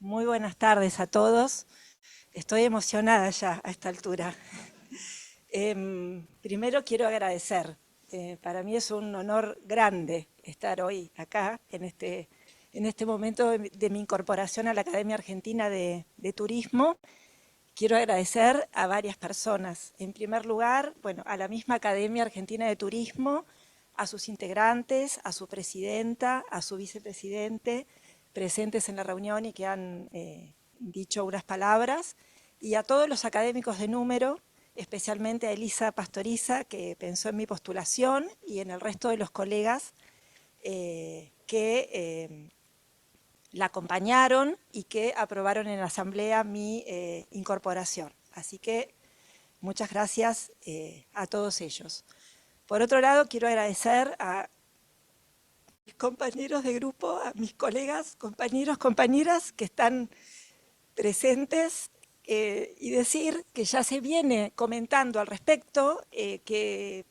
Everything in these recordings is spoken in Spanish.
Muy buenas tardes a todos. Estoy emocionada ya a esta altura. Primero quiero agradecer. Para mí es un honor grande estar hoy acá, en este momento de mi incorporación a la Academia Argentina de Turismo. Quiero agradecer a varias personas. En primer lugar, bueno, a la misma Academia Argentina de Turismo, a sus integrantes, a su presidenta, a su vicepresidente, presentes en la reunión y que han dicho unas palabras, y a todos los académicos de número, especialmente a Elisa Pastoriza, que pensó en mi postulación, y en el resto de los colegas que la acompañaron y que aprobaron en la asamblea mi incorporación. Así que muchas gracias a todos ellos. Por otro lado, quiero agradecer a mis compañeros de grupo, a mis colegas, compañeros, compañeras que están presentes y decir que ya se viene comentando al respecto, que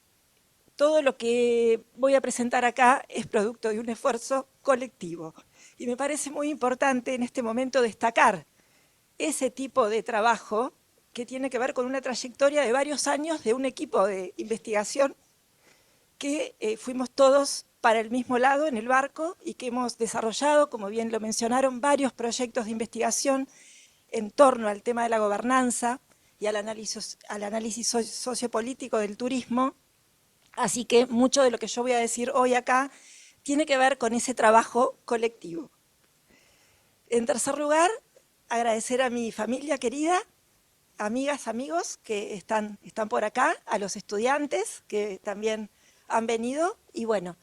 todo lo que voy a presentar acá es producto de un esfuerzo colectivo. Y me parece muy importante en este momento destacar ese tipo de trabajo que tiene que ver con una trayectoria de varios años de un equipo de investigación que fuimos todos para el mismo lado en el barco y que hemos desarrollado, como bien lo mencionaron, varios proyectos de investigación en torno al tema de la gobernanza y al análisis sociopolítico del turismo. Así que mucho de lo que yo voy a decir hoy acá tiene que ver con ese trabajo colectivo. En tercer lugar, agradecer a mi familia querida, amigas, amigos que están por acá, a los estudiantes que también han venido. Y bueno,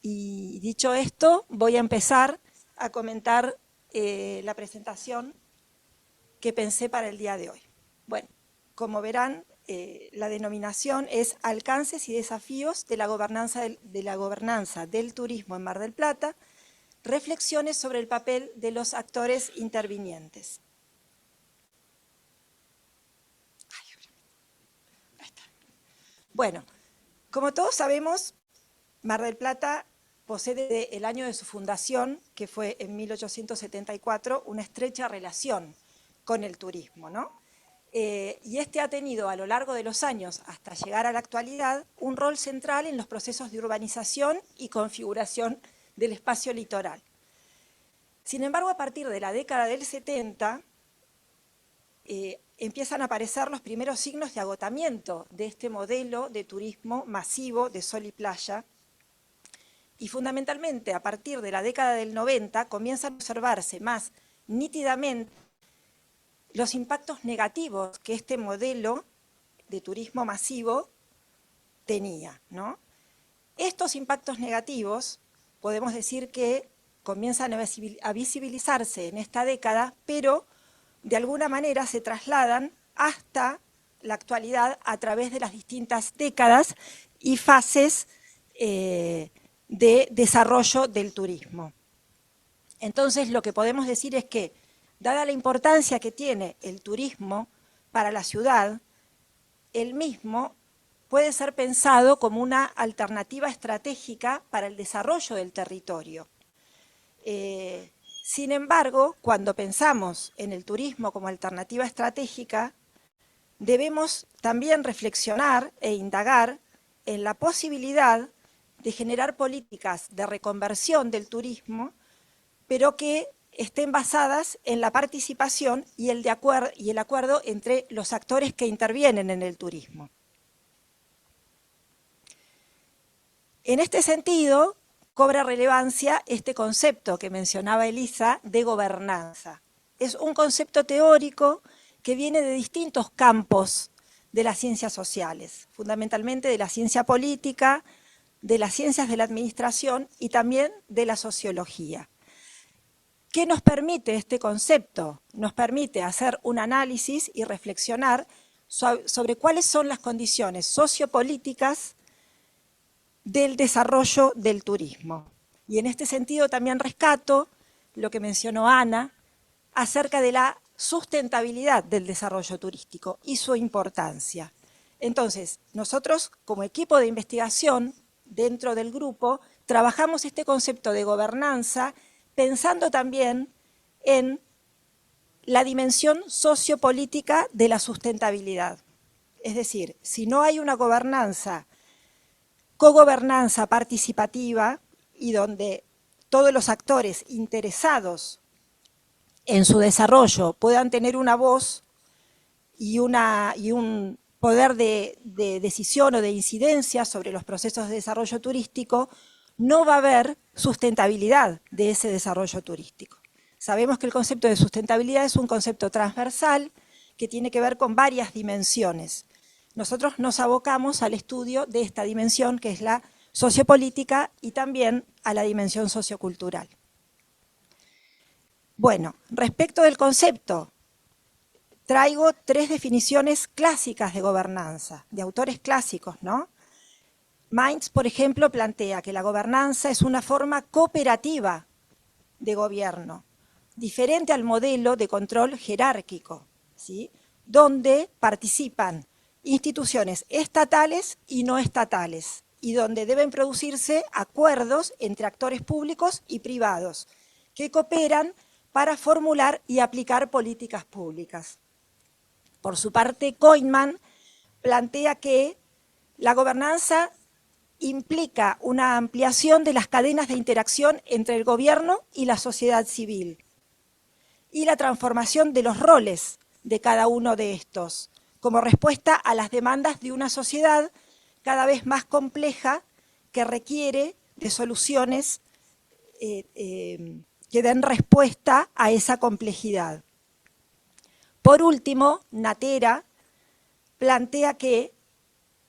y dicho esto, voy a empezar a comentar la presentación que pensé para el día de hoy. Bueno, como verán, la denominación es Alcances y desafíos de la gobernanza del turismo en Mar del Plata, reflexiones sobre el papel de los actores intervinientes. Bueno, como todos sabemos, Mar del Plata posee desde el año de su fundación, que fue en 1874, una estrecha relación con el turismo, ¿no? Y este ha tenido a lo largo de los años, hasta llegar a la actualidad, un rol central en los procesos de urbanización y configuración del espacio litoral. Sin embargo, a partir de la década del 70, empiezan a aparecer los primeros signos de agotamiento de este modelo de turismo masivo de sol y playa, y fundamentalmente a partir de la década del 90 comienzan a observarse más nítidamente los impactos negativos que este modelo de turismo masivo tenía, ¿no? Estos impactos negativos podemos decir que comienzan a visibilizarse en esta década, pero de alguna manera se trasladan hasta la actualidad a través de las distintas décadas y fases de desarrollo del turismo. Entonces, lo que podemos decir es que, dada la importancia que tiene el turismo para la ciudad, el mismo puede ser pensado como una alternativa estratégica para el desarrollo del territorio. Sin embargo, cuando pensamos en el turismo como alternativa estratégica, debemos también reflexionar e indagar en la posibilidad de generar políticas de reconversión del turismo, pero que estén basadas en la participación y el acuerdo entre los actores que intervienen en el turismo. En este sentido, cobra relevancia este concepto que mencionaba Elisa de gobernanza. Es un concepto teórico que viene de distintos campos de las ciencias sociales, fundamentalmente de la ciencia política, de las ciencias de la administración y también de la sociología. ¿Qué nos permite este concepto? Nos permite hacer un análisis y reflexionar sobre cuáles son las condiciones sociopolíticas del desarrollo del turismo. Y en este sentido también rescato lo que mencionó Ana acerca de la sustentabilidad del desarrollo turístico y su importancia. Entonces, nosotros como equipo de investigación dentro del grupo trabajamos este concepto de gobernanza pensando también en la dimensión sociopolítica de la sustentabilidad. Es decir, si no hay una gobernanza, cogobernanza participativa y donde todos los actores interesados en su desarrollo puedan tener una voz y un poder de decisión o de incidencia sobre los procesos de desarrollo turístico, no va a haber sustentabilidad de ese desarrollo turístico. Sabemos que el concepto de sustentabilidad es un concepto transversal que tiene que ver con varias dimensiones. Nosotros nos abocamos al estudio de esta dimensión, que es la sociopolítica, y también a la dimensión sociocultural. Bueno, respecto del concepto, traigo 3 definiciones clásicas de gobernanza, de autores clásicos, ¿no? Mainz, por ejemplo, plantea que la gobernanza es una forma cooperativa de gobierno, diferente al modelo de control jerárquico, ¿sí?, donde participan instituciones estatales y no estatales, y donde deben producirse acuerdos entre actores públicos y privados, que cooperan para formular y aplicar políticas públicas. Por su parte, Koinman plantea que la gobernanza implica una ampliación de las cadenas de interacción entre el gobierno y la sociedad civil y la transformación de los roles de cada uno de estos, como respuesta a las demandas de una sociedad cada vez más compleja que requiere de soluciones que den respuesta a esa complejidad. Por último, Natera plantea que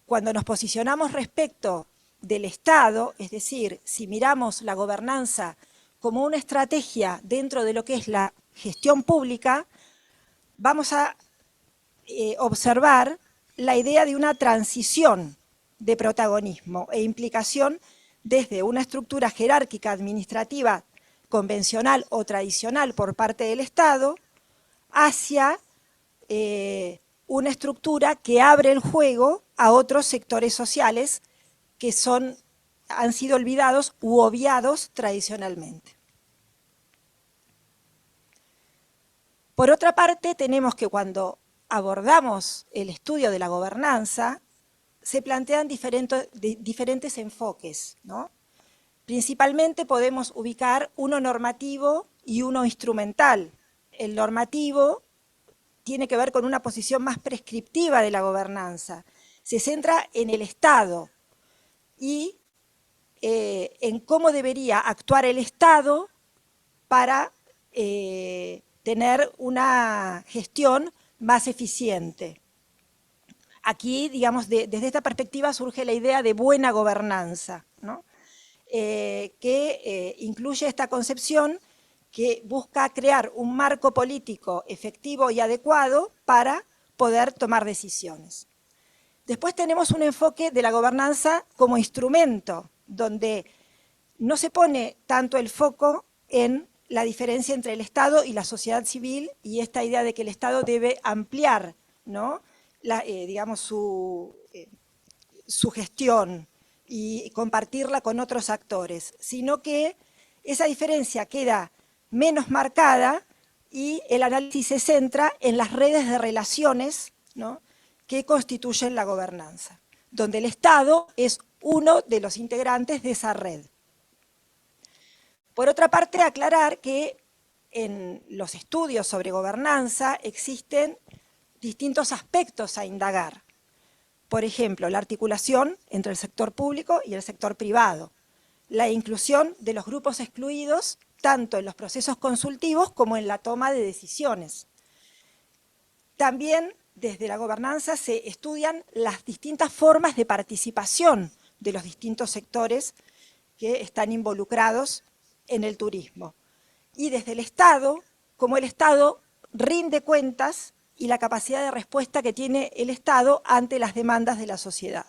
cuando nos posicionamos respecto del Estado, es decir, si miramos la gobernanza como una estrategia dentro de lo que es la gestión pública, vamos a observar la idea de una transición de protagonismo e implicación desde una estructura jerárquica administrativa convencional o tradicional por parte del Estado hacia una estructura que abre el juego a otros sectores sociales que han sido olvidados u obviados tradicionalmente. Por otra parte, tenemos que cuando abordamos el estudio de la gobernanza, se plantean diferentes enfoques, ¿no? Principalmente podemos ubicar uno normativo y uno instrumental. El normativo tiene que ver con una posición más prescriptiva de la gobernanza. Se centra en el Estado y en cómo debería actuar el Estado para tener una gestión más eficiente. Aquí, digamos, desde esta perspectiva surge la idea de buena gobernanza, ¿no? Que incluye esta concepción que busca crear un marco político efectivo y adecuado para poder tomar decisiones. Después tenemos un enfoque de la gobernanza como instrumento, donde no se pone tanto el foco en la diferencia entre el Estado y la sociedad civil y esta idea de que el Estado debe ampliar, ¿no?, digamos, su gestión y compartirla con otros actores, sino que esa diferencia queda menos marcada y el análisis se centra en las redes de relaciones, ¿no?, que constituyen la gobernanza, donde el Estado es uno de los integrantes de esa red. Por otra parte, aclarar que en los estudios sobre gobernanza existen distintos aspectos a indagar. Por ejemplo, la articulación entre el sector público y el sector privado, la inclusión de los grupos excluidos tanto en los procesos consultivos como en la toma de decisiones. También desde la gobernanza se estudian las distintas formas de participación de los distintos sectores que están involucrados en el turismo. Y desde el Estado, cómo el Estado rinde cuentas y la capacidad de respuesta que tiene el Estado ante las demandas de la sociedad.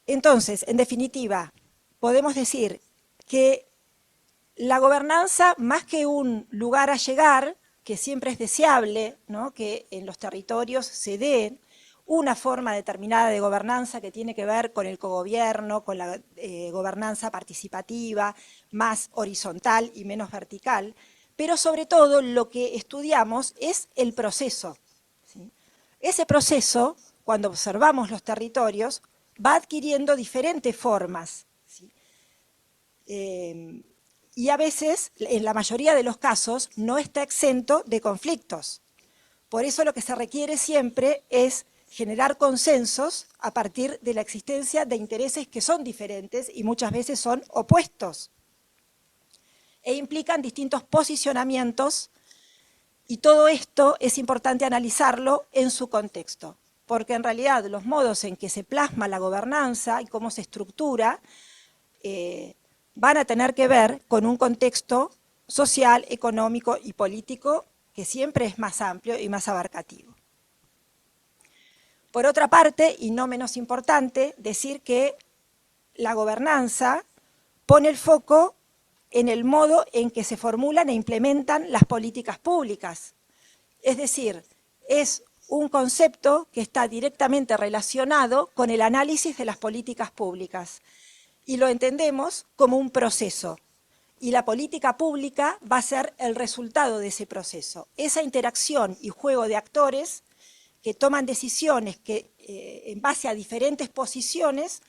Entonces, en definitiva, podemos decir que la gobernanza, más que un lugar a llegar, que siempre es deseable, ¿no?, que en los territorios se dé una forma determinada de gobernanza que tiene que ver con el cogobierno, con la gobernanza participativa, más horizontal y menos vertical, pero sobre todo lo que estudiamos es el proceso, ¿sí? Ese proceso, cuando observamos los territorios, va adquiriendo diferentes formas, ¿sí? Y a veces, en la mayoría de los casos, no está exento de conflictos. Por eso lo que se requiere siempre es generar consensos a partir de la existencia de intereses que son diferentes y muchas veces son opuestos, e implican distintos posicionamientos, y todo esto es importante analizarlo en su contexto, porque en realidad los modos en que se plasma la gobernanza y cómo se estructura van a tener que ver con un contexto social, económico y político que siempre es más amplio y más abarcativo. Por otra parte, y no menos importante, decir que la gobernanza pone el foco en el modo en que se formulan e implementan las políticas públicas. Es decir, es un concepto que está directamente relacionado con el análisis de las políticas públicas y lo entendemos como un proceso. Y la política pública va a ser el resultado de ese proceso. Esa interacción y juego de actores que toman decisiones que en base a diferentes posiciones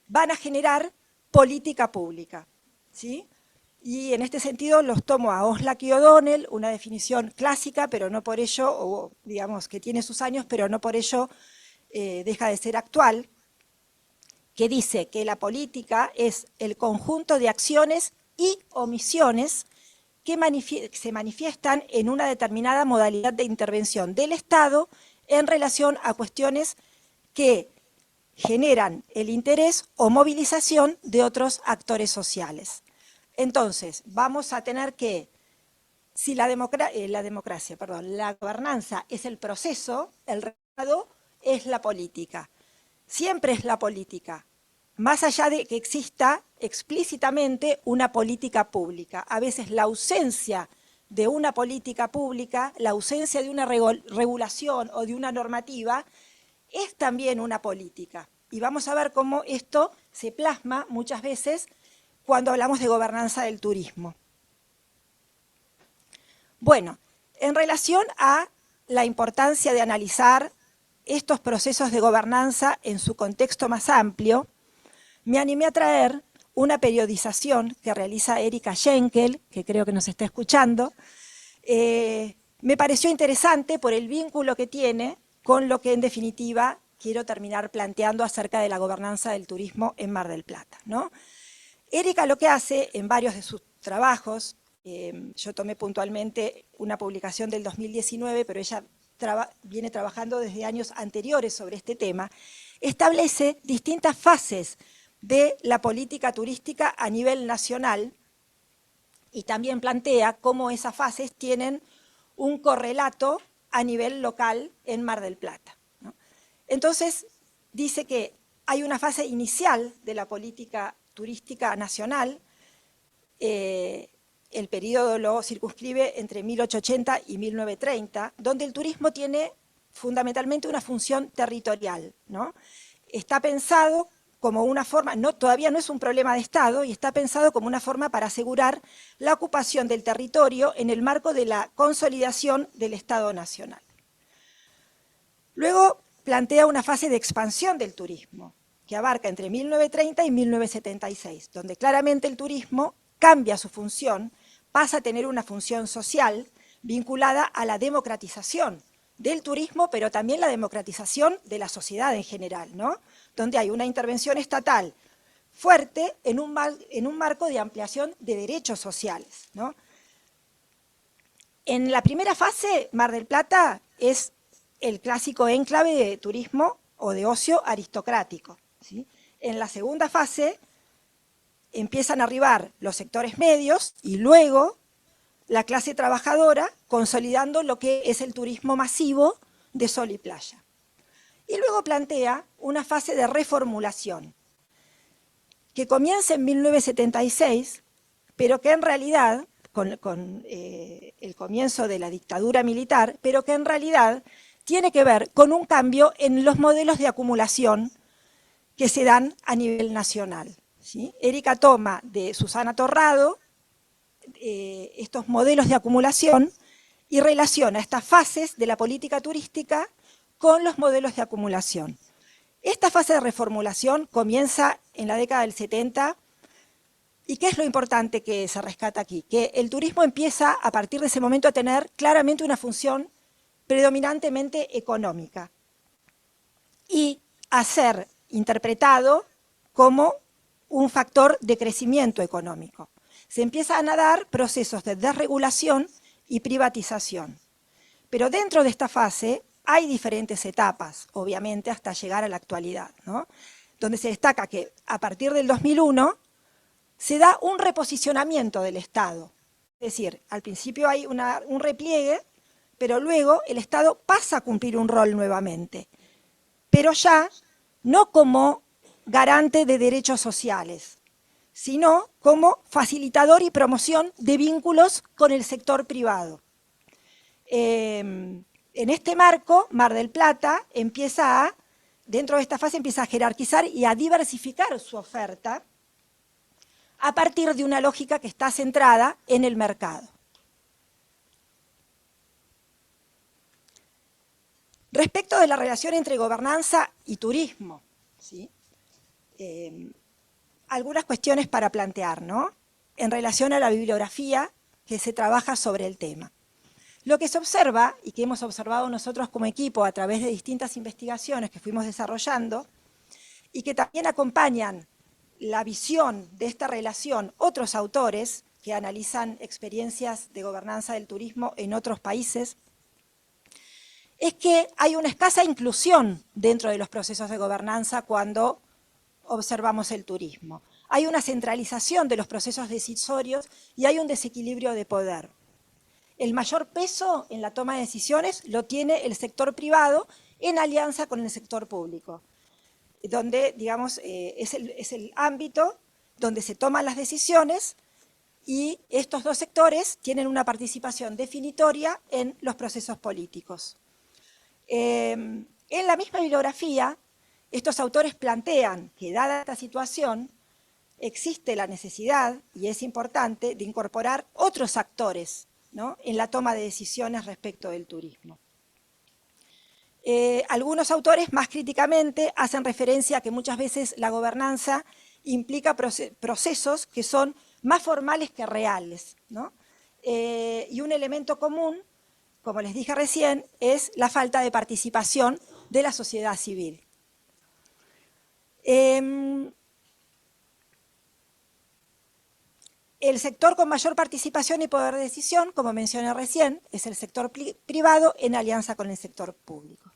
van a generar política pública, ¿sí? Y en este sentido los tomo a Oslak y O'Donnell, una definición clásica, pero no por ello, o digamos que tiene sus años, pero no por ello deja de ser actual, que dice que la política es el conjunto de acciones y omisiones que se manifiestan en una determinada modalidad de intervención del Estado en relación a cuestiones que generan el interés o movilización de otros actores sociales. Entonces, vamos a tener que, si la gobernanza es el proceso, el resultado es la política. Siempre es la política, más allá de que exista explícitamente una política pública. A veces la ausencia de una política pública, la ausencia de una regulación o de una normativa, es también una política. Y vamos a ver cómo esto se plasma muchas veces cuando hablamos de gobernanza del turismo. Bueno, en relación a la importancia de analizar estos procesos de gobernanza en su contexto más amplio, me animé a traer una periodización que realiza Erika Schenkel, que creo que nos está escuchando. Me pareció interesante por el vínculo que tiene con lo que en definitiva quiero terminar planteando acerca de la gobernanza del turismo en Mar del Plata, ¿no? Erika lo que hace en varios de sus trabajos, yo tomé puntualmente una publicación del 2019, pero ella viene trabajando desde años anteriores sobre este tema, establece distintas fases de la política turística a nivel nacional y también plantea cómo esas fases tienen un correlato a nivel local en Mar del Plata, ¿no? Entonces, dice que hay una fase inicial de la política turística nacional, el periodo lo circunscribe entre 1880 y 1930, donde el turismo tiene fundamentalmente una función territorial, ¿no? Está pensado como una forma, todavía no es un problema de Estado, y está pensado como una forma para asegurar la ocupación del territorio en el marco de la consolidación del Estado nacional. Luego plantea una fase de expansión del turismo, que abarca entre 1930 y 1976, donde claramente el turismo cambia su función, pasa a tener una función social vinculada a la democratización del turismo, pero también la democratización de la sociedad en general, ¿no? Donde hay una intervención estatal fuerte en un marco de ampliación de derechos sociales, ¿no? En la primera fase, Mar del Plata es el clásico enclave de turismo o de ocio aristocrático, ¿sí? En la segunda fase empiezan a arribar los sectores medios y luego la clase trabajadora, consolidando lo que es el turismo masivo de sol y playa. Y luego plantea una fase de reformulación, que comienza en 1976, pero que en realidad, con el comienzo de la dictadura militar, pero que en realidad tiene que ver con un cambio en los modelos de acumulación que se dan a nivel nacional, ¿sí? Erika toma de Susana Torrado estos modelos de acumulación y relaciona estas fases de la política turística con los modelos de acumulación. Esta fase de reformulación comienza en la década del 70. ¿Y qué es lo importante que se rescata aquí? Que el turismo empieza a partir de ese momento a tener claramente una función predominantemente económica y a ser interpretado como un factor de crecimiento económico. Se empiezan a dar procesos de desregulación y privatización. Pero dentro de esta fase hay diferentes etapas, obviamente, hasta llegar a la actualidad, ¿no? Donde se destaca que a partir del 2001 se da un reposicionamiento del Estado. Es decir, al principio hay un repliegue, pero luego el Estado pasa a cumplir un rol nuevamente, pero ya no como garante de derechos sociales, sino como facilitador y promoción de vínculos con el sector privado. En este marco, Mar del Plata dentro de esta fase empieza a jerarquizar y a diversificar su oferta a partir de una lógica que está centrada en el mercado. Respecto de la relación entre gobernanza y turismo, ¿sí? Algunas cuestiones para plantear, ¿no? En relación a la bibliografía que se trabaja sobre el tema. Lo que se observa, y que hemos observado nosotros como equipo a través de distintas investigaciones que fuimos desarrollando, y que también acompañan la visión de esta relación otros autores que analizan experiencias de gobernanza del turismo en otros países, es que hay una escasa inclusión dentro de los procesos de gobernanza cuando observamos el turismo. Hay una centralización de los procesos decisorios y hay un desequilibrio de poder. El mayor peso en la toma de decisiones lo tiene el sector privado en alianza con el sector público, donde, digamos, es el ámbito donde se toman las decisiones y estos dos sectores tienen una participación definitoria en los procesos políticos. En la misma bibliografía, estos autores plantean que, dada esta situación, existe la necesidad, y es importante, de incorporar otros actores, ¿no?, en la toma de decisiones respecto del turismo. Algunos autores, más críticamente, hacen referencia a que muchas veces la gobernanza implica procesos que son más formales que reales, ¿no? Y un elemento común, como les dije recién, es la falta de participación de la sociedad civil. El sector con mayor participación y poder de decisión, como mencioné recién, es el sector privado en alianza con el sector público.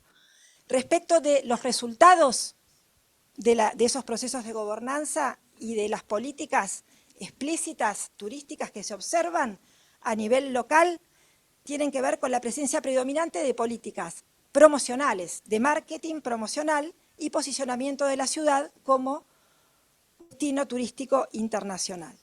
Respecto de los resultados de esos procesos de gobernanza y de las políticas explícitas turísticas que se observan a nivel local, tienen que ver con la presencia predominante de políticas promocionales, de marketing promocional y posicionamiento de la ciudad como destino turístico internacional.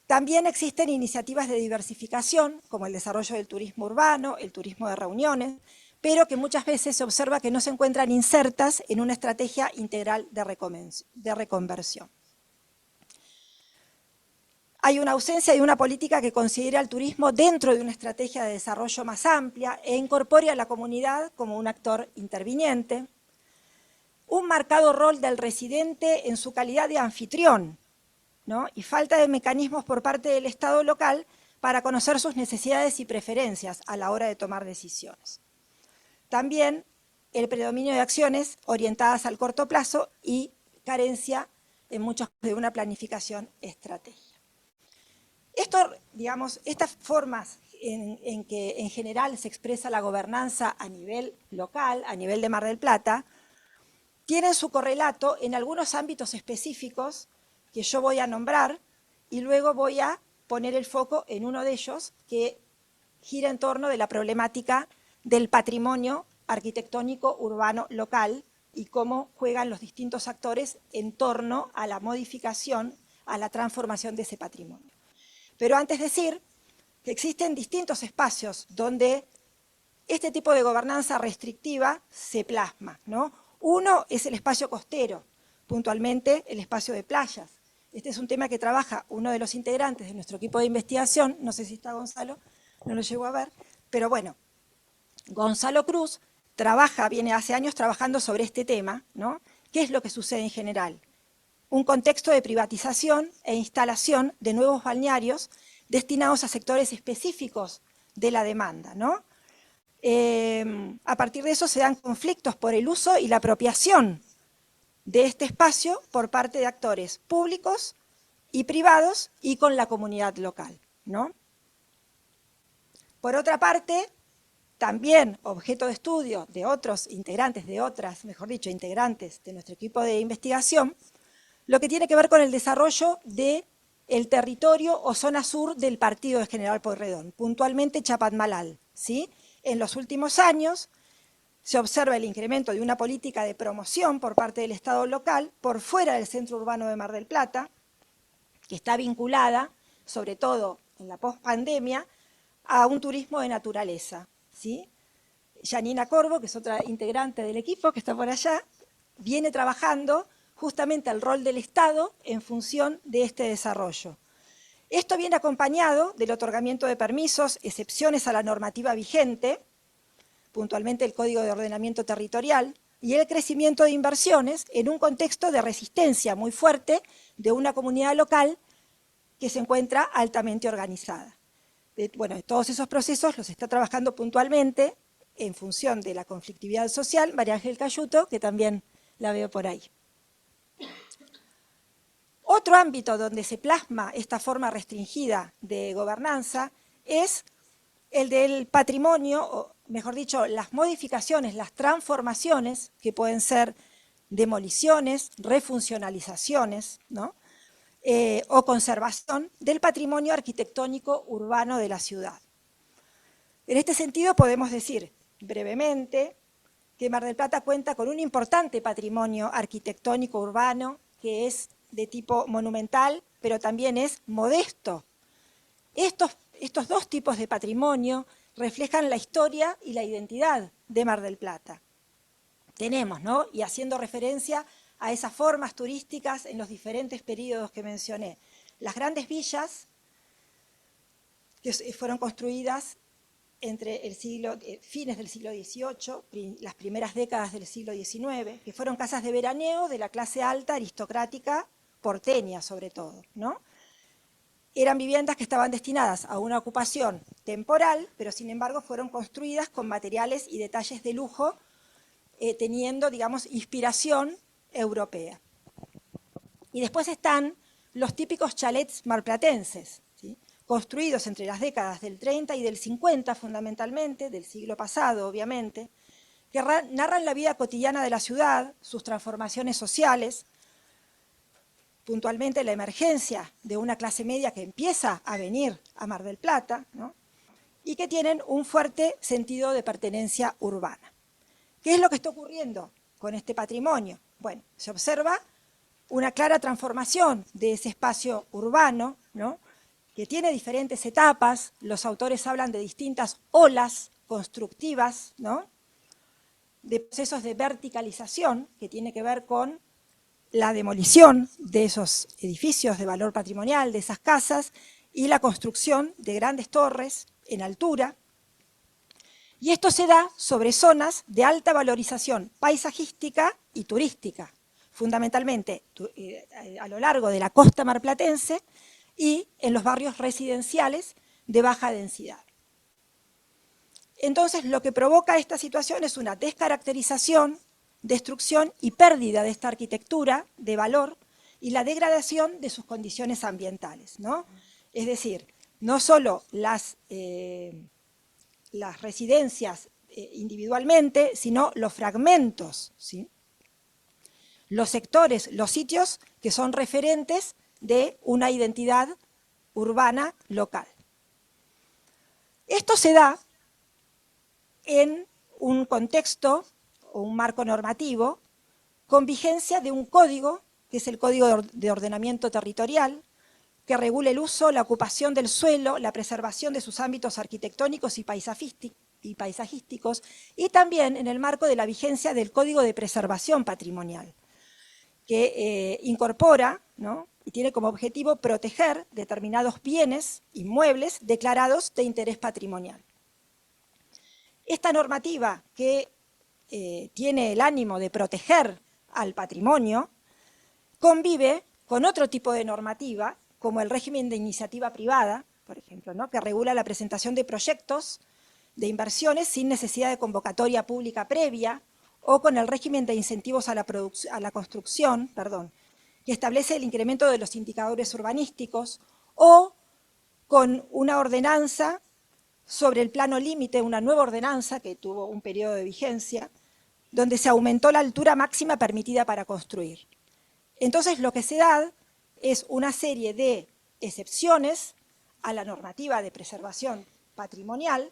También existen iniciativas de diversificación, como el desarrollo del turismo urbano, el turismo de reuniones, pero que muchas veces se observa que no se encuentran insertas en una estrategia integral de reconversión. Hay una ausencia de una política que considere al turismo dentro de una estrategia de desarrollo más amplia e incorpore a la comunidad como un actor interviniente. Un marcado rol del residente en su calidad de anfitrión, ¿no?, y falta de mecanismos por parte del Estado local para conocer sus necesidades y preferencias a la hora de tomar decisiones. También el predominio de acciones orientadas al corto plazo y carencia en muchos de una planificación estratégica. Esto, digamos, estas formas en que en general se expresa la gobernanza a nivel local, a nivel de Mar del Plata, tienen su correlato en algunos ámbitos específicos que yo voy a nombrar y luego voy a poner el foco en uno de ellos que gira en torno de la problemática del patrimonio arquitectónico urbano local y cómo juegan los distintos actores en torno a la modificación, a la transformación de ese patrimonio. Pero antes decir que existen distintos espacios donde este tipo de gobernanza restrictiva se plasma, ¿no? Uno es el espacio costero, puntualmente el espacio de playas. Este es un tema que trabaja uno de los integrantes de nuestro equipo de investigación, no sé si está Gonzalo, no lo llego a ver, pero bueno, Gonzalo Cruz viene hace años trabajando sobre este tema, ¿no? ¿Qué es lo que sucede en general? Un contexto de privatización e instalación de nuevos balnearios destinados a sectores específicos de la demanda, ¿no? A partir de eso se dan conflictos por el uso y la apropiación de este espacio por parte de actores públicos y privados y con la comunidad local, ¿no? Por otra parte, también objeto de estudio de otros integrantes, integrantes de nuestro equipo de investigación, lo que tiene que ver con el desarrollo del territorio o zona sur del partido de General Pueyrredón, puntualmente Chapadmalal, ¿sí? En los últimos años se observa el incremento de una política de promoción por parte del Estado local por fuera del centro urbano de Mar del Plata, que está vinculada, sobre todo en la pospandemia, a un turismo de naturaleza, ¿sí? Janina Corvo, que es otra integrante del equipo que está por allá, viene trabajando justamente el rol del Estado en función de este desarrollo. Esto viene acompañado del otorgamiento de permisos, excepciones a la normativa vigente, puntualmente el Código de Ordenamiento Territorial, y el crecimiento de inversiones en un contexto de resistencia muy fuerte de una comunidad local que se encuentra altamente organizada. Bueno, todos esos procesos los está trabajando puntualmente en función de la conflictividad social María Ángel Cayuto, que también la veo por ahí. Otro ámbito donde se plasma esta forma restringida de gobernanza es el del patrimonio, o mejor dicho, las modificaciones, las transformaciones, que pueden ser demoliciones, refuncionalizaciones, ¿no? O conservación del patrimonio arquitectónico urbano de la ciudad. En este sentido podemos decir brevemente que Mar del Plata cuenta con un importante patrimonio arquitectónico urbano que es de tipo monumental, pero también es modesto. Estos dos tipos de patrimonio reflejan la historia y la identidad de Mar del Plata. Tenemos, ¿no? Y haciendo referencia a esas formas turísticas en los diferentes periodos que mencioné. Las grandes villas que fueron construidas entre fines del siglo XVIII, las primeras décadas del siglo XIX, que fueron casas de veraneo de la clase alta aristocrática porteña sobre todo, ¿no? Eran viviendas que estaban destinadas a una ocupación temporal, pero sin embargo fueron construidas con materiales y detalles de lujo, teniendo, digamos, inspiración europea. Y después están los típicos chalets marplatenses, ¿sí? Construidos entre las décadas del 30 y del 50 fundamentalmente, del siglo pasado obviamente, que narran la vida cotidiana de la ciudad, sus transformaciones sociales, puntualmente la emergencia de una clase media que empieza a venir a Mar del Plata, ¿no? Y que tienen un fuerte sentido de pertenencia urbana. ¿Qué es lo que está ocurriendo con este patrimonio? Bueno, se observa una clara transformación de ese espacio urbano, ¿no? Que tiene diferentes etapas, los autores hablan de distintas olas constructivas, ¿no? De procesos de verticalización, que tiene que ver con la demolición de esos edificios de valor patrimonial, de esas casas, y la construcción de grandes torres en altura. Y esto se da sobre zonas de alta valorización paisajística y turística, fundamentalmente a lo largo de la costa marplatense y en los barrios residenciales de baja densidad. Entonces, lo que provoca esta situación es una descaracterización, destrucción y pérdida de esta arquitectura de valor y la degradación de sus condiciones ambientales, ¿no? Es decir, no solo las residencias individualmente, sino los fragmentos, ¿sí? Los sectores, los sitios que son referentes de una identidad urbana local. Esto se da en un contexto o un marco normativo con vigencia de un código, que es el Código de Ordenamiento Territorial, que regula el uso, la ocupación del suelo, la preservación de sus ámbitos arquitectónicos y y paisajísticos, y también en el marco de la vigencia del Código de Preservación Patrimonial, que incorpora, ¿no?, y tiene como objetivo proteger determinados bienes inmuebles declarados de interés patrimonial. Esta normativa, que tiene el ánimo de proteger al patrimonio, convive con otro tipo de normativa, como el régimen de iniciativa privada, por ejemplo, ¿no?, que regula la presentación de proyectos de inversiones sin necesidad de convocatoria pública previa, o con el régimen de incentivos a la construcción, que establece el incremento de los indicadores urbanísticos, o con una ordenanza sobre el plano límite, una nueva ordenanza que tuvo un periodo de vigencia, donde se aumentó la altura máxima permitida para construir. Entonces, lo que se da es una serie de excepciones a la normativa de preservación patrimonial,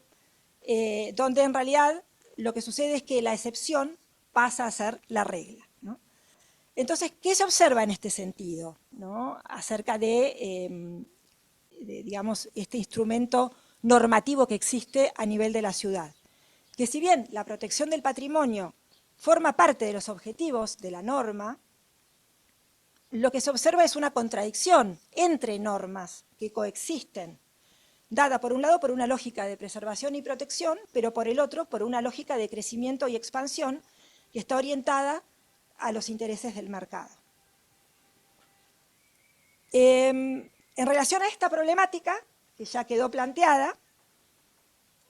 donde en realidad lo que sucede es que la excepción pasa a ser la regla, ¿no? Entonces, ¿qué se observa en este sentido, ¿no?, acerca de, digamos, este instrumento normativo que existe a nivel de la ciudad? Que si bien la protección del patrimonio forma parte de los objetivos de la norma, lo que se observa es una contradicción entre normas que coexisten, dada por un lado por una lógica de preservación y protección, pero por el otro por una lógica de crecimiento y expansión que está orientada a los intereses del mercado. En relación a esta problemática, que ya quedó planteada,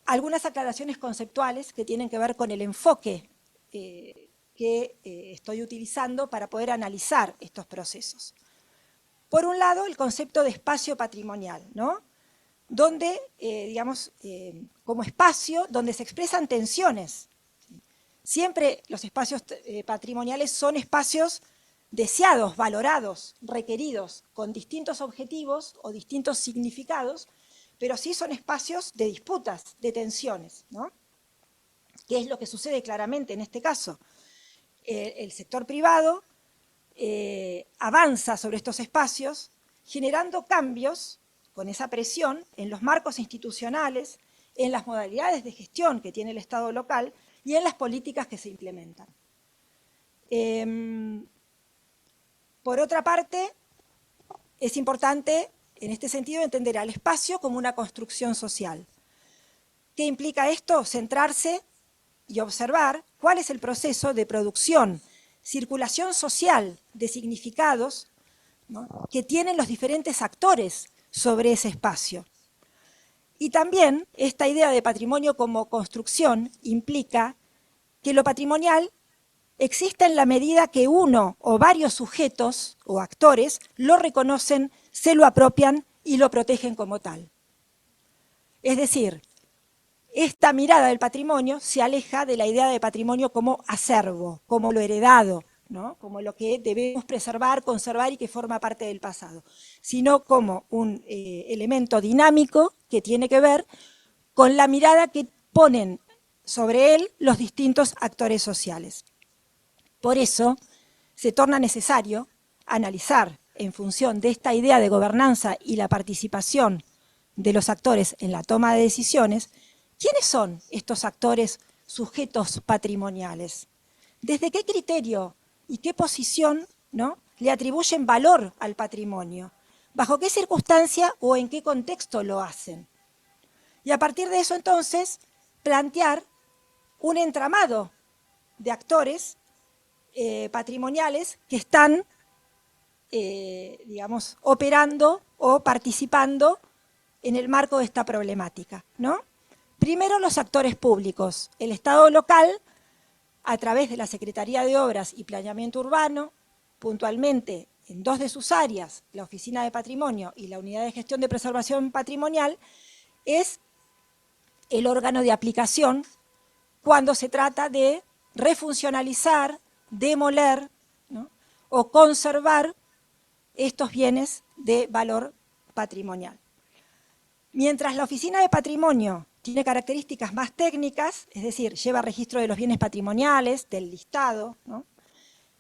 algunas aclaraciones conceptuales que tienen que ver con el enfoque que estoy utilizando para poder analizar estos procesos. Por un lado, el concepto de espacio patrimonial, ¿no?, donde, digamos, como espacio donde se expresan tensiones. Siempre los espacios patrimoniales son espacios deseados, valorados, requeridos, con distintos objetivos o distintos significados, pero sí son espacios de disputas, de tensiones, ¿no?, que es lo que sucede claramente en este caso. El sector privado avanza sobre estos espacios, generando cambios con esa presión en los marcos institucionales, en las modalidades de gestión que tiene el Estado local y en las políticas que se implementan. Por otra parte, es importante en este sentido entender al espacio como una construcción social. ¿Qué implica esto? Centrarse y observar cuál es el proceso de producción, circulación social de significados, ¿no?, que tienen los diferentes actores sobre ese espacio. Y también esta idea de patrimonio como construcción implica que lo patrimonial existe en la medida que uno o varios sujetos o actores lo reconocen, se lo apropian y lo protegen como tal. Es decir, esta mirada del patrimonio se aleja de la idea de patrimonio como acervo, como lo heredado, ¿no?, como lo que debemos preservar, conservar y que forma parte del pasado, sino como un elemento dinámico que tiene que ver con la mirada que ponen sobre él los distintos actores sociales. Por eso se torna necesario analizar, en función de esta idea de gobernanza y la participación de los actores en la toma de decisiones, ¿quiénes son estos actores sujetos patrimoniales? ¿Desde qué criterio y qué posición, ¿no?, le atribuyen valor al patrimonio? ¿Bajo qué circunstancia o en qué contexto lo hacen? Y a partir de eso, entonces, plantear un entramado de actores patrimoniales que están, digamos, operando o participando en el marco de esta problemática, ¿no? Primero, los actores públicos, el Estado local, a través de la Secretaría de Obras y Planeamiento Urbano, puntualmente en dos de sus áreas, la Oficina de Patrimonio y la Unidad de Gestión de Preservación Patrimonial, es el órgano de aplicación cuando se trata de refuncionalizar, demoler, ¿no?, o conservar estos bienes de valor patrimonial. Mientras la Oficina de Patrimonio tiene características más técnicas, es decir, lleva registro de los bienes patrimoniales, del listado, ¿no?,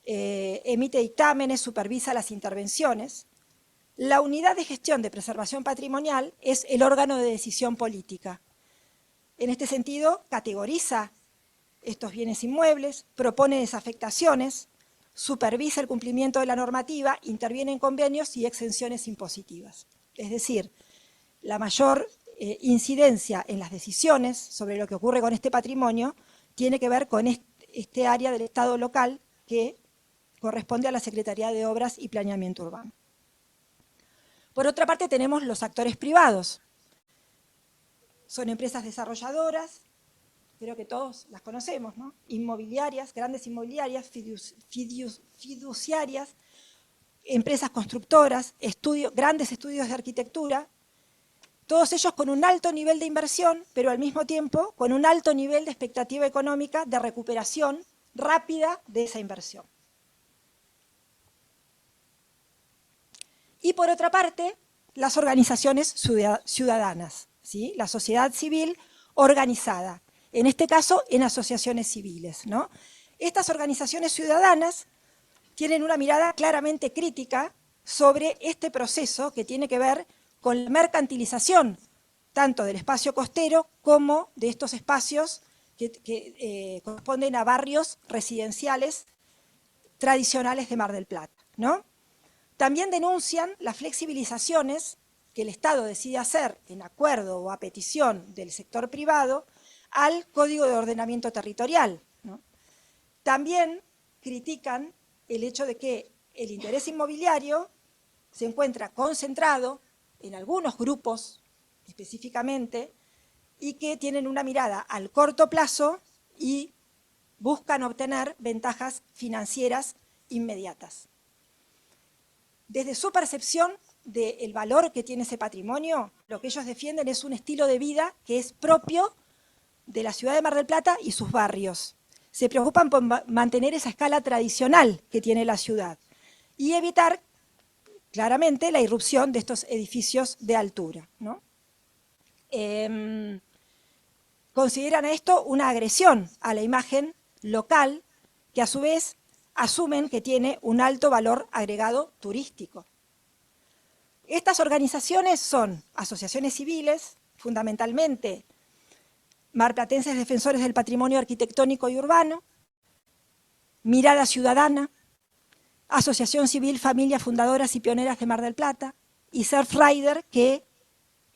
emite dictámenes, supervisa las intervenciones, la Unidad de Gestión de Preservación Patrimonial es el órgano de decisión política. En este sentido, categoriza estos bienes inmuebles, propone desafectaciones, supervisa el cumplimiento de la normativa, interviene en convenios y exenciones impositivas. Es decir, la mayor incidencia en las decisiones sobre lo que ocurre con este patrimonio tiene que ver con este área del Estado local que corresponde a la Secretaría de Obras y Planeamiento Urbano. Por otra parte, tenemos los actores privados. Son empresas desarrolladoras, creo que todos las conocemos, ¿no? Inmobiliarias, grandes inmobiliarias, fiduciarias, empresas constructoras, grandes estudios de arquitectura, todos ellos con un alto nivel de inversión, pero al mismo tiempo con un alto nivel de expectativa económica de recuperación rápida de esa inversión. Y por otra parte, las organizaciones ciudadanas, ¿sí? La sociedad civil organizada, en este caso en asociaciones civiles, ¿no? Estas organizaciones ciudadanas tienen una mirada claramente crítica sobre este proceso que tiene que ver con la mercantilización tanto del espacio costero como de estos espacios que corresponden a barrios residenciales tradicionales de Mar del Plata, ¿no? También denuncian las flexibilizaciones que el Estado decide hacer en acuerdo o a petición del sector privado al Código de Ordenamiento Territorial, ¿no? También critican el hecho de que el interés inmobiliario se encuentra concentrado en algunos grupos específicamente y que tienen una mirada al corto plazo y buscan obtener ventajas financieras inmediatas. Desde su percepción del valor que tiene ese patrimonio, lo que ellos defienden es un estilo de vida que es propio de la ciudad de Mar del Plata y sus barrios. Se preocupan por mantener esa escala tradicional que tiene la ciudad y evitar claramente la irrupción de estos edificios de altura, ¿no? Consideran esto una agresión a la imagen local que a su vez asumen que tiene un alto valor agregado turístico. Estas organizaciones son asociaciones civiles, fundamentalmente marplatenses defensores del patrimonio arquitectónico y urbano, Mirada Ciudadana, Asociación Civil Familias Fundadoras y Pioneras de Mar del Plata, y Surfrider, que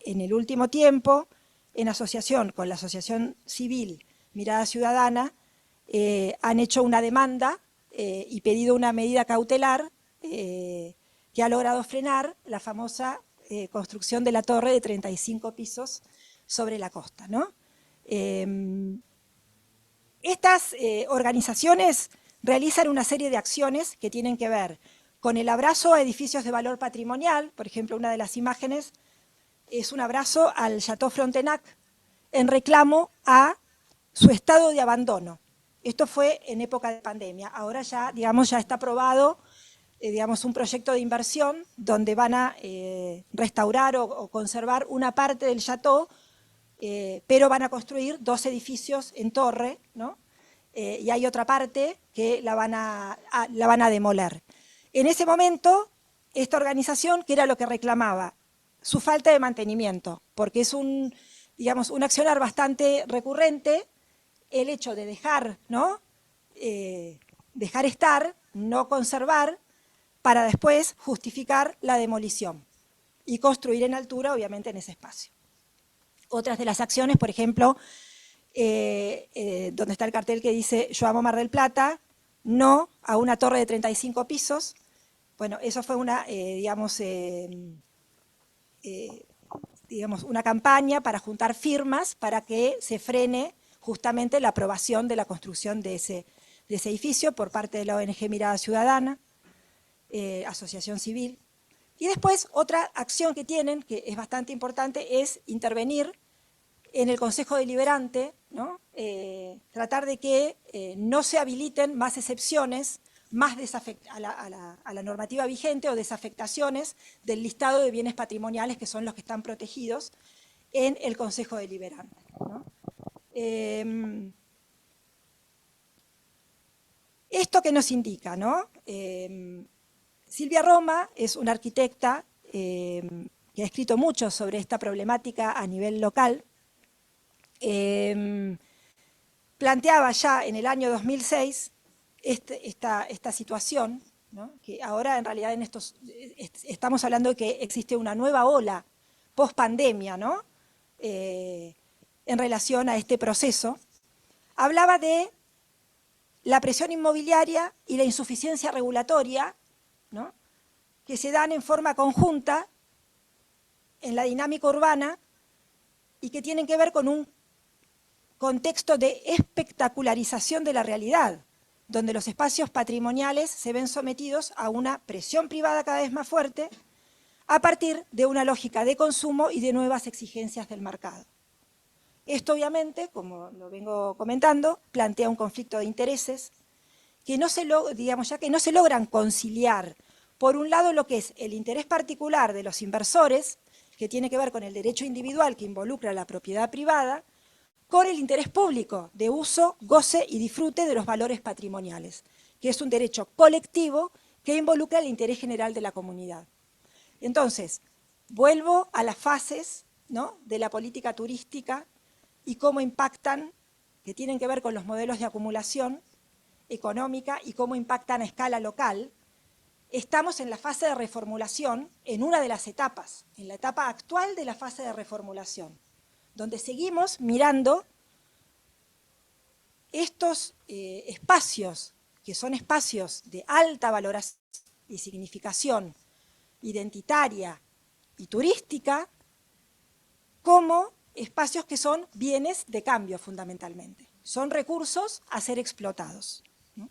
en el último tiempo, en asociación con la Asociación Civil Mirada Ciudadana, han hecho una demanda y pedido una medida cautelar que ha logrado frenar la famosa construcción de la torre de 35 pisos sobre la costa, ¿no? Estas organizaciones realizan una serie de acciones que tienen que ver con el abrazo a edificios de valor patrimonial. Por ejemplo, una de las imágenes es un abrazo al Chateau Frontenac en reclamo a su estado de abandono. Esto fue en época de pandemia. Ahora ya, digamos, ya está aprobado digamos, un proyecto de inversión donde van a restaurar o conservar una parte del chateau, pero van a construir 2 edificios en torre, ¿no? Y hay otra parte que la van a demoler. En ese momento, esta organización, que era lo que reclamaba, su falta de mantenimiento, porque es un accionar bastante recurrente, el hecho de dejar, ¿no? Dejar estar, no conservar, para después justificar la demolición y construir en altura, obviamente, en ese espacio. Otras de las acciones, por ejemplo, donde está el cartel que dice «Yo amo Mar del Plata», no a una torre de 35 pisos. Bueno, eso fue una, una campaña para juntar firmas para que se frene justamente la aprobación de la construcción de ese edificio por parte de la ONG Mirada Ciudadana, asociación civil. Y después otra acción que tienen, que es bastante importante, es intervenir en el Consejo Deliberante, ¿no? Tratar de que no se habiliten más excepciones, más a la normativa vigente o desafectaciones del listado de bienes patrimoniales que son los que están protegidos en el Consejo Deliberante, ¿no? ¿Esto qué nos indica, no? Silvia Roma es una arquitecta que ha escrito mucho sobre esta problemática a nivel local planteaba ya en el año 2006 esta situación, ¿no? Que ahora en realidad estamos hablando de que existe una nueva ola post-pandemia, ¿no? En relación a este proceso. Hablaba de la presión inmobiliaria y la insuficiencia regulatoria, ¿no? Que se dan en forma conjunta en la dinámica urbana y que tienen que ver con un contexto de espectacularización de la realidad, donde los espacios patrimoniales se ven sometidos a una presión privada cada vez más fuerte a partir de una lógica de consumo y de nuevas exigencias del mercado. Esto obviamente, como lo vengo comentando, plantea un conflicto de intereses que no se logran conciliar, por un lado, lo que es el interés particular de los inversores, que tiene que ver con el derecho individual que involucra la propiedad privada, con el interés público de uso, goce y disfrute de los valores patrimoniales, que es un derecho colectivo que involucra el interés general de la comunidad. Entonces, vuelvo a las fases, ¿no?, de la política turística y cómo impactan, que tienen que ver con los modelos de acumulación económica y cómo impactan a escala local. Estamos en la fase de reformulación, en una de las etapas, en la etapa actual de la fase de reformulación, donde seguimos mirando estos espacios, que son espacios de alta valoración y significación identitaria y turística, como espacios que son bienes de cambio fundamentalmente. Son recursos a ser explotados, ¿no?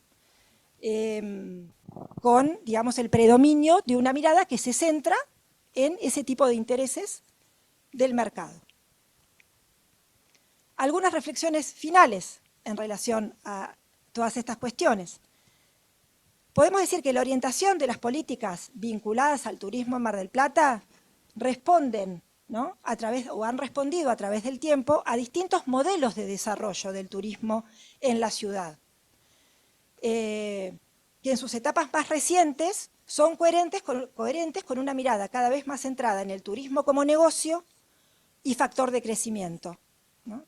Con, digamos, el predominio de una mirada que se centra en ese tipo de intereses del mercado. Algunas reflexiones finales en relación a todas estas cuestiones. Podemos decir que la orientación de las políticas vinculadas al turismo en Mar del Plata responden, ¿no?, han respondido a través del tiempo a distintos modelos de desarrollo del turismo en la ciudad, que en sus etapas más recientes son coherentes con una mirada cada vez más centrada en el turismo como negocio y factor de crecimiento, ¿no?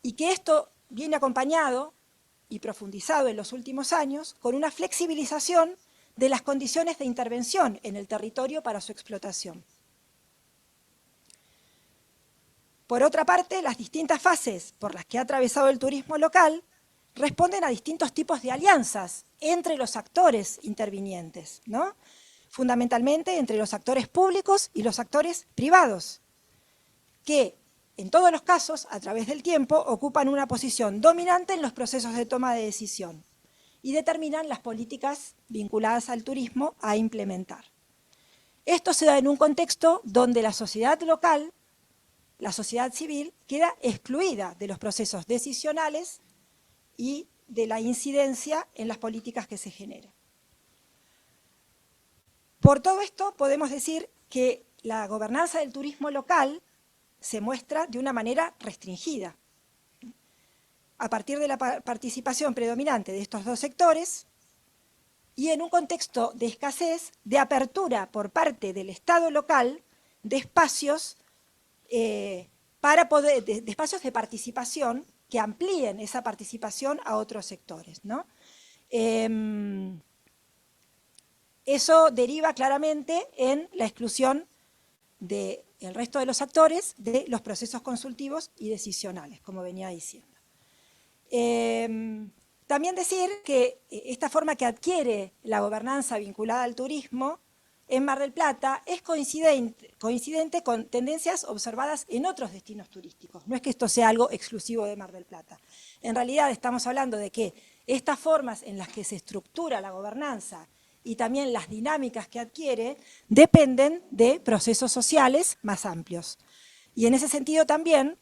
Y que esto viene acompañado y profundizado en los últimos años con una flexibilización de las condiciones de intervención en el territorio para su explotación. Por otra parte, las distintas fases por las que ha atravesado el turismo local responden a distintos tipos de alianzas entre los actores intervinientes, ¿no? Fundamentalmente entre los actores públicos y los actores privados, que en todos los casos, a través del tiempo, ocupan una posición dominante en los procesos de toma de decisión y determinan las políticas vinculadas al turismo a implementar. Esto se da en un contexto donde la sociedad local, la sociedad civil, queda excluida de los procesos decisionales y de la incidencia en las políticas que se generan. Por todo esto, podemos decir que la gobernanza del turismo local se muestra de una manera restringida. A partir de la participación predominante de estos dos sectores y en un contexto de escasez, de apertura por parte del Estado local de espacios, de espacios de participación que amplíen esa participación a otros sectores, ¿no? Eso deriva claramente en la exclusión del resto de los actores de los procesos consultivos y decisionales, como venía diciendo. También decir que esta forma que adquiere la gobernanza vinculada al turismo en Mar del Plata es coincidente con tendencias observadas en otros destinos turísticos. No es que esto sea algo exclusivo de Mar del Plata. En realidad estamos hablando de que estas formas en las que se estructura la gobernanza y también las dinámicas que adquiere dependen de procesos sociales más amplios. Y en ese sentido también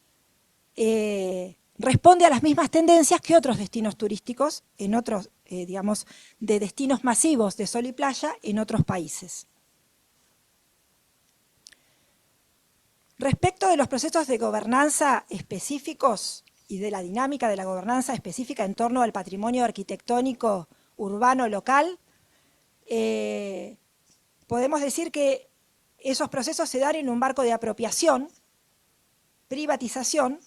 responde a las mismas tendencias que otros destinos turísticos, en otros, digamos, de destinos masivos de sol y playa en otros países. Respecto de los procesos de gobernanza específicos y de la dinámica de la gobernanza específica en torno al patrimonio arquitectónico urbano local, podemos decir que esos procesos se dan en un marco de apropiación, privatización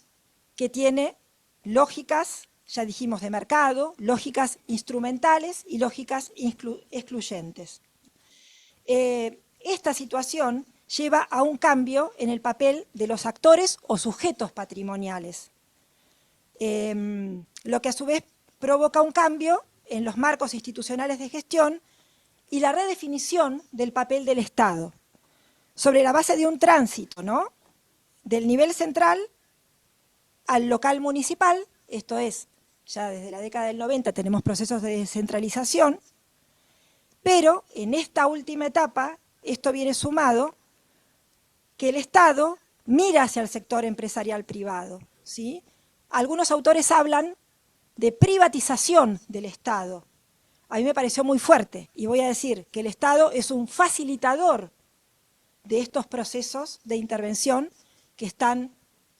que tiene lógicas, ya dijimos, de mercado, lógicas instrumentales y lógicas excluyentes. Esta situación lleva a un cambio en el papel de los actores o sujetos patrimoniales, lo que a su vez provoca un cambio en los marcos institucionales de gestión y la redefinición del papel del Estado, sobre la base de un tránsito, ¿no?, del nivel central al local municipal. Esto es, ya desde la década del 90 tenemos procesos de descentralización, pero en esta última etapa esto viene sumado que el Estado mira hacia el sector empresarial privado, ¿sí? Algunos autores hablan de privatización del Estado. A mí me pareció muy fuerte y voy a decir que el Estado es un facilitador de estos procesos de intervención que están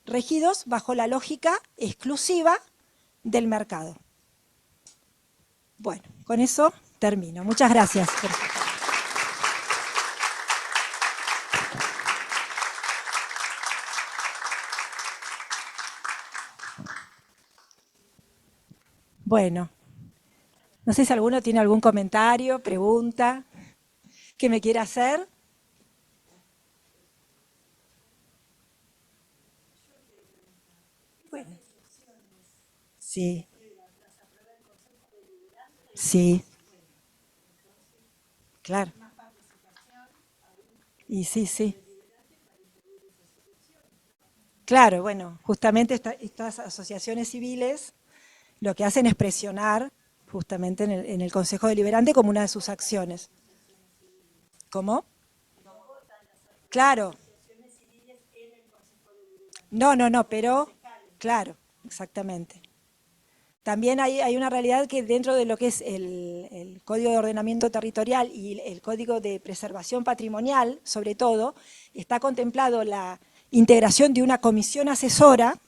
regidos bajo la lógica exclusiva del mercado. Bueno, con eso termino. Muchas gracias. Bueno, no sé si alguno tiene algún comentario, pregunta que me quiera hacer. Bueno. Sí. Sí. Claro. Y sí, sí. Claro, bueno, justamente estas asociaciones civiles lo que hacen es presionar justamente en el Consejo Deliberante como una de sus acciones. ¿Cómo? Claro. No, pero claro, exactamente. También hay una realidad que dentro de lo que es el Código de Ordenamiento Territorial y el Código de Preservación Patrimonial, sobre todo, está contemplado la integración de una comisión asesora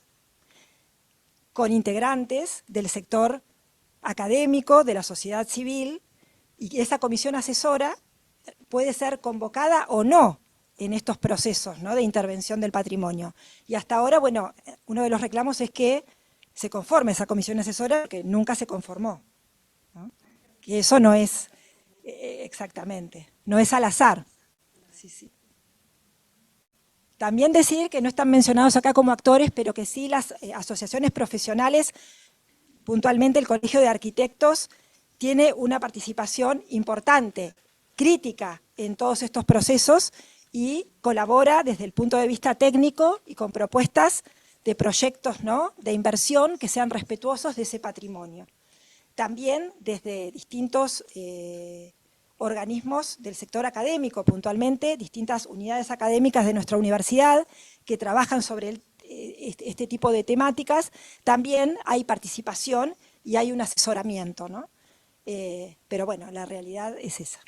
con integrantes del sector académico, de la sociedad civil, y esa comisión asesora puede ser convocada o no en estos procesos, ¿no?, de intervención del patrimonio. Y hasta ahora, bueno, uno de los reclamos es que se conforme esa comisión asesora, que nunca se conformó, ¿no? Que eso no es exactamente, no es al azar. Sí, sí. También decir que no están mencionados acá como actores, pero que sí las asociaciones profesionales, puntualmente el Colegio de Arquitectos, tiene una participación importante, crítica en todos estos procesos y colabora desde el punto de vista técnico y con propuestas de proyectos, ¿no?, de inversión que sean respetuosos de ese patrimonio. También desde distintos organismos del sector académico, puntualmente, distintas unidades académicas de nuestra universidad que trabajan sobre este tipo de temáticas, también hay participación y hay un asesoramiento, ¿no? Pero bueno, la realidad es esa.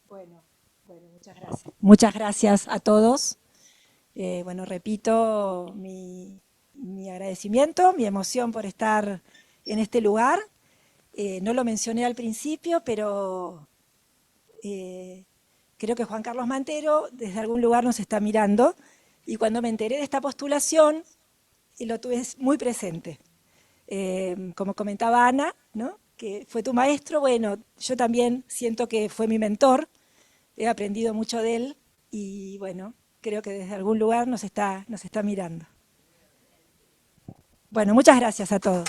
Bueno, muchas gracias. Muchas gracias a todos. Bueno, repito mi agradecimiento, mi emoción por estar en este lugar. No lo mencioné al principio, pero creo que Juan Carlos Mantero desde algún lugar nos está mirando, y cuando me enteré de esta postulación, lo tuve muy presente. Como comentaba Ana, ¿no?, que fue tu maestro, bueno, yo también siento que fue mi mentor, he aprendido mucho de él y bueno, creo que desde algún lugar nos está mirando. Bueno, muchas gracias a todos.